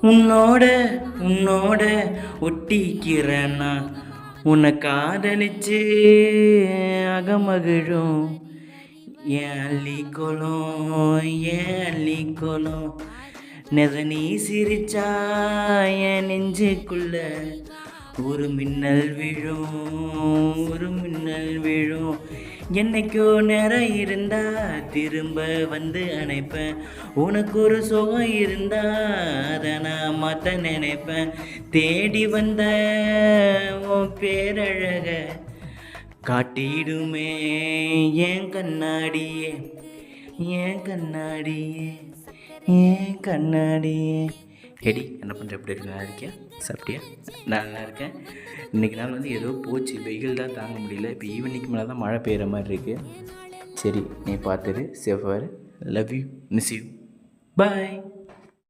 உன்னோட உன்னோட ஒட்டிக்கிறேன்னா உன்னை காதலிச்சு அகமகிழும் ஏன் அள்ளிக்கோலம் ஏன் அள்ளிக்கோலம் நெத நீ சிரிச்சா என் நெஞ்சுக்குள்ள ஒரு மின்னல் விழும் ஒரு மின்னல் விழும் என்னைக்கோ நேரம் இருந்தா திரும்ப வந்து அணைப்பேன் உனக்கு ஒரு சுகம் இருந்தா அதை நான் மாற்ற நினைப்பேன் தேடி வந்த உன் பேரழக காட்டிடுமே ஏன் கண்ணாடியே ஏன் கண்ணாடியே ஏன் கண்ணாடியே. ஹெடி என்ன பண்ணுற, எப்படி இருக்கு? நல்லா இருக்கியா? சாப்பிட்டியா? நான் நல்லா இருக்கேன். இன்றைக்கி நாள் வந்து ஏதோ போச்சு, வெயில் தான் தாங்க முடியல. இப்போ ஈவினிங்க்கு மேலே தான் மழை பெய்கிற மாதிரி இருக்குது. சரி, நீ பார்த்துரு, சேஃபாக. Love you, miss you, bye.